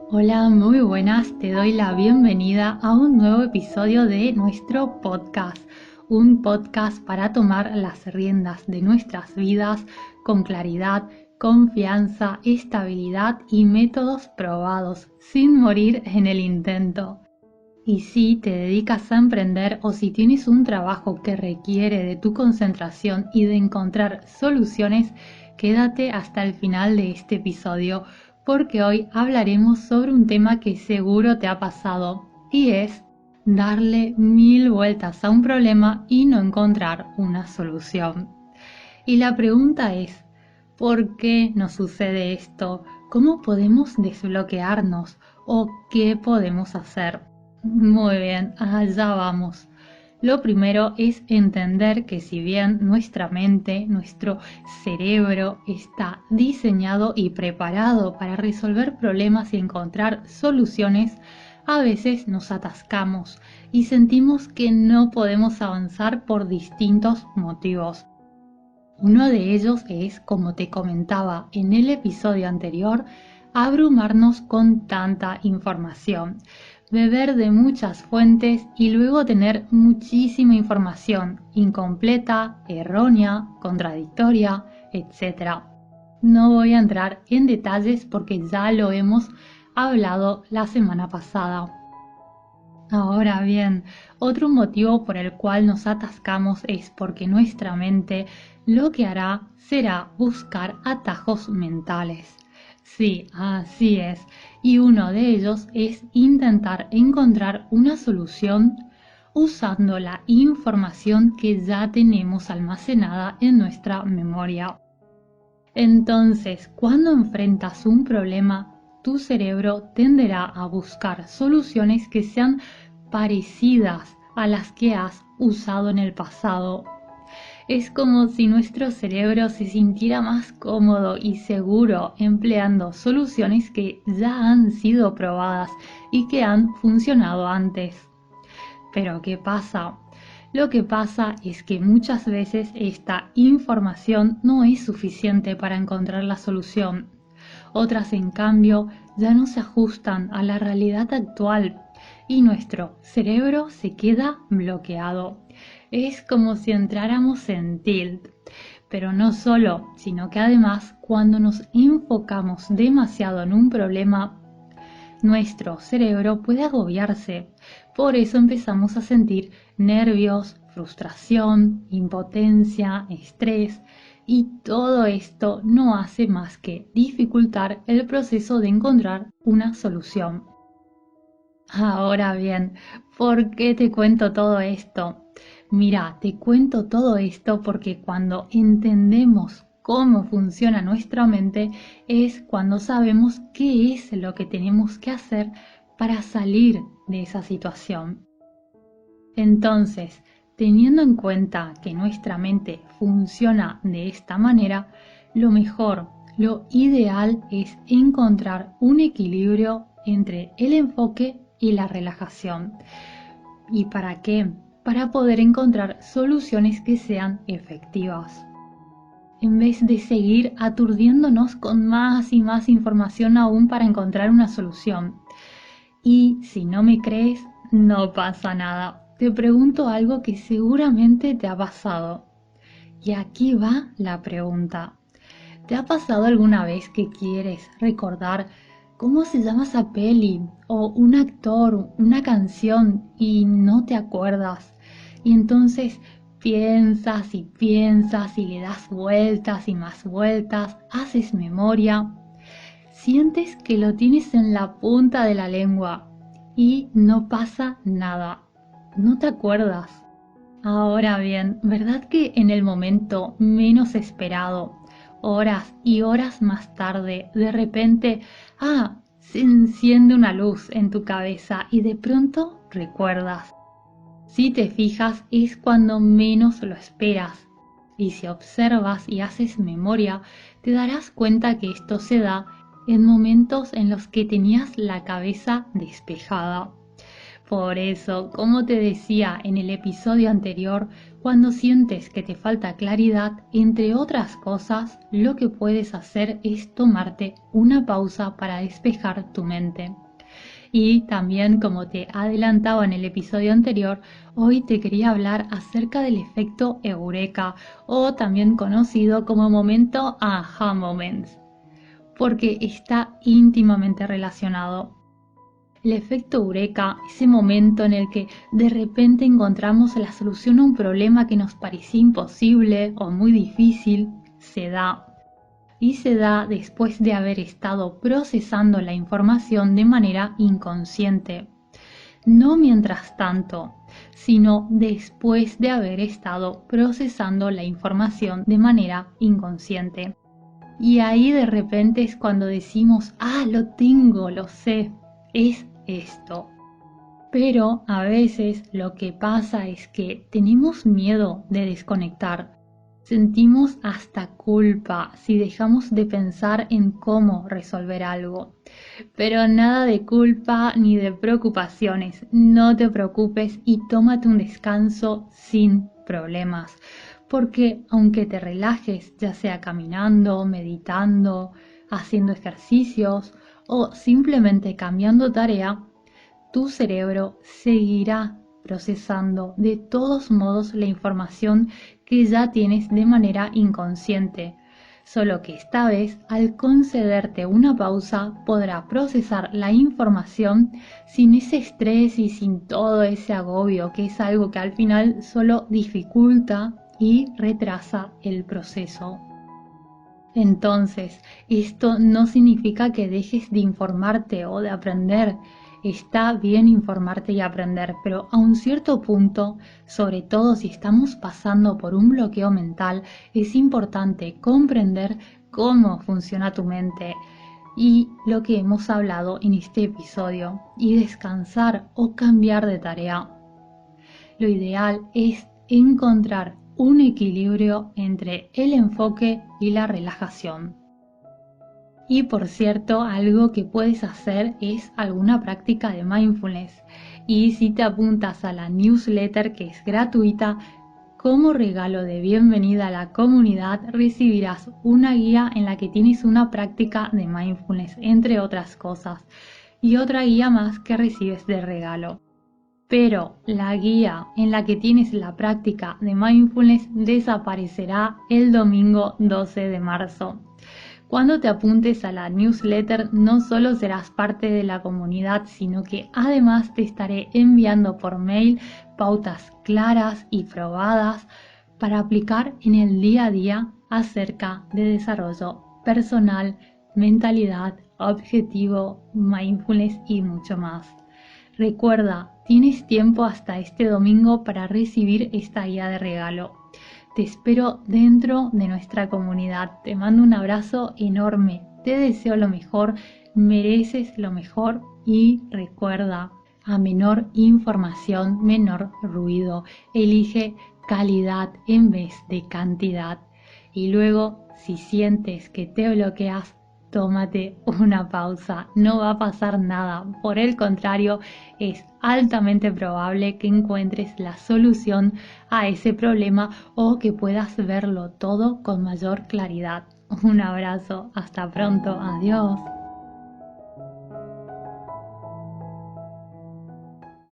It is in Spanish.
Hola, muy buenas, te doy la bienvenida a un nuevo episodio de nuestro podcast, un podcast para tomar las riendas de nuestras vidas con claridad, confianza, estabilidad y métodos probados, sin morir en el intento. Y si te dedicas a emprender o si tienes un trabajo que requiere de tu concentración y de encontrar soluciones, quédate hasta el final de este episodio porque hoy hablaremos sobre un tema que seguro te ha pasado y es darle 1000 vueltas a un problema y no encontrar una solución. Y la pregunta es, ¿por qué nos sucede esto? ¿Cómo podemos desbloquearnos? ¿O qué podemos hacer? Muy bien, allá vamos. Lo primero es entender que si bien nuestra mente, nuestro cerebro está diseñado y preparado para resolver problemas y encontrar soluciones, a veces nos atascamos y sentimos que no podemos avanzar por distintos motivos. Uno de ellos es, como te comentaba en el episodio anterior, abrumarnos con tanta información, beber de muchas fuentes y luego tener muchísima información incompleta, errónea, contradictoria, etc. No voy a entrar en detalles porque ya lo hemos hablado la semana pasada. Ahora bien, otro motivo por el cual nos atascamos es porque nuestra mente lo que hará será buscar atajos mentales. Sí, así es. Y uno de ellos es intentar encontrar una solución usando la información que ya tenemos almacenada en nuestra memoria. Entonces, cuando enfrentas un problema, tu cerebro tenderá a buscar soluciones que sean parecidas a las que has usado en el pasado. Es como si nuestro cerebro se sintiera más cómodo y seguro empleando soluciones que ya han sido probadas y que han funcionado antes. Pero ¿qué pasa? Lo que pasa es que muchas veces esta información no es suficiente para encontrar la solución. Otras, en cambio, ya no se ajustan a la realidad actual y nuestro cerebro se queda bloqueado. Es como si entráramos en tilt. Pero no solo, sino que además cuando nos enfocamos demasiado en un problema, nuestro cerebro puede agobiarse. Por eso empezamos a sentir nervios, frustración, impotencia, estrés, y todo esto no hace más que dificultar el proceso de encontrar una solución. Ahora bien, ¿por qué te cuento todo esto? Mira, te cuento todo esto porque cuando entendemos cómo funciona nuestra mente es cuando sabemos qué es lo que tenemos que hacer para salir de esa situación. Entonces, teniendo en cuenta que nuestra mente funciona de esta manera, lo mejor, lo ideal es encontrar un equilibrio entre el enfoque y la relajación. ¿Y para qué? Para poder encontrar soluciones que sean efectivas. En vez de seguir aturdiéndonos con más y más información aún para encontrar una solución. Y si no me crees, no pasa nada. Te pregunto algo que seguramente te ha pasado. Y aquí va la pregunta. ¿Te ha pasado alguna vez que quieres recordar cómo se llama esa peli o un actor, una canción y no te acuerdas? Y entonces piensas y le das vueltas y más vueltas, haces memoria, sientes que lo tienes en la punta de la lengua y no pasa nada, no te acuerdas. Ahora bien, ¿verdad que en el momento menos esperado, horas y horas más tarde, de repente, se enciende una luz en tu cabeza y de pronto recuerdas? Si te fijas, es cuando menos lo esperas. Y si observas y haces memoria, te darás cuenta que esto se da en momentos en los que tenías la cabeza despejada. Por eso, como te decía en el episodio anterior, cuando sientes que te falta claridad, entre otras cosas, lo que puedes hacer es tomarte una pausa para despejar tu mente. Y también, como te adelantaba en el episodio anterior, hoy te quería hablar acerca del efecto Eureka, o también conocido como momento Aha Moments, porque está íntimamente relacionado. El efecto Eureka, ese momento en el que de repente encontramos la solución a un problema que nos parecía imposible o muy difícil, se da. Y se da después de haber estado procesando la información de manera inconsciente. No mientras tanto, sino después de haber estado procesando la información de manera inconsciente. Y ahí de repente es cuando decimos, lo tengo, lo sé, es esto. Pero a veces lo que pasa es que tenemos miedo de desconectar. Sentimos hasta culpa si dejamos de pensar en cómo resolver algo. Pero nada de culpa ni de preocupaciones. No te preocupes y tómate un descanso sin problemas. Porque aunque te relajes, ya sea caminando, meditando, haciendo ejercicios o simplemente cambiando tarea, tu cerebro seguirá procesando de todos modos la información que ya tienes de manera inconsciente, solo que esta vez al concederte una pausa podrá procesar la información sin ese estrés y sin todo ese agobio, que es algo que al final solo dificulta y retrasa el proceso. Entonces, esto no significa que dejes de informarte o de aprender. Está bien informarte y aprender, pero a un cierto punto, sobre todo si estamos pasando por un bloqueo mental, es importante comprender cómo funciona tu mente y lo que hemos hablado en este episodio, y descansar o cambiar de tarea. Lo ideal es encontrar un equilibrio entre el enfoque y la relajación. Y por cierto, algo que puedes hacer es alguna práctica de mindfulness. Y si te apuntas a la newsletter, que es gratuita, como regalo de bienvenida a la comunidad recibirás una guía en la que tienes una práctica de mindfulness, entre otras cosas, y otra guía más que recibes de regalo. Pero la guía en la que tienes la práctica de mindfulness desaparecerá el domingo 12 de marzo. Cuando te apuntes a la newsletter, no solo serás parte de la comunidad, sino que además te estaré enviando por mail pautas claras y probadas para aplicar en el día a día acerca de desarrollo personal, mentalidad, objetivo, mindfulness y mucho más. Recuerda, tienes tiempo hasta este domingo para recibir esta guía de regalo. Te espero dentro de nuestra comunidad. Te mando un abrazo enorme. Te deseo lo mejor, mereces lo mejor y recuerda, a menor información, menor ruido. Elige calidad en vez de cantidad. Y luego, si sientes que te bloqueas, tómate una pausa, no va a pasar nada, por el contrario, es altamente probable que encuentres la solución a ese problema o que puedas verlo todo con mayor claridad. Un abrazo, hasta pronto, adiós.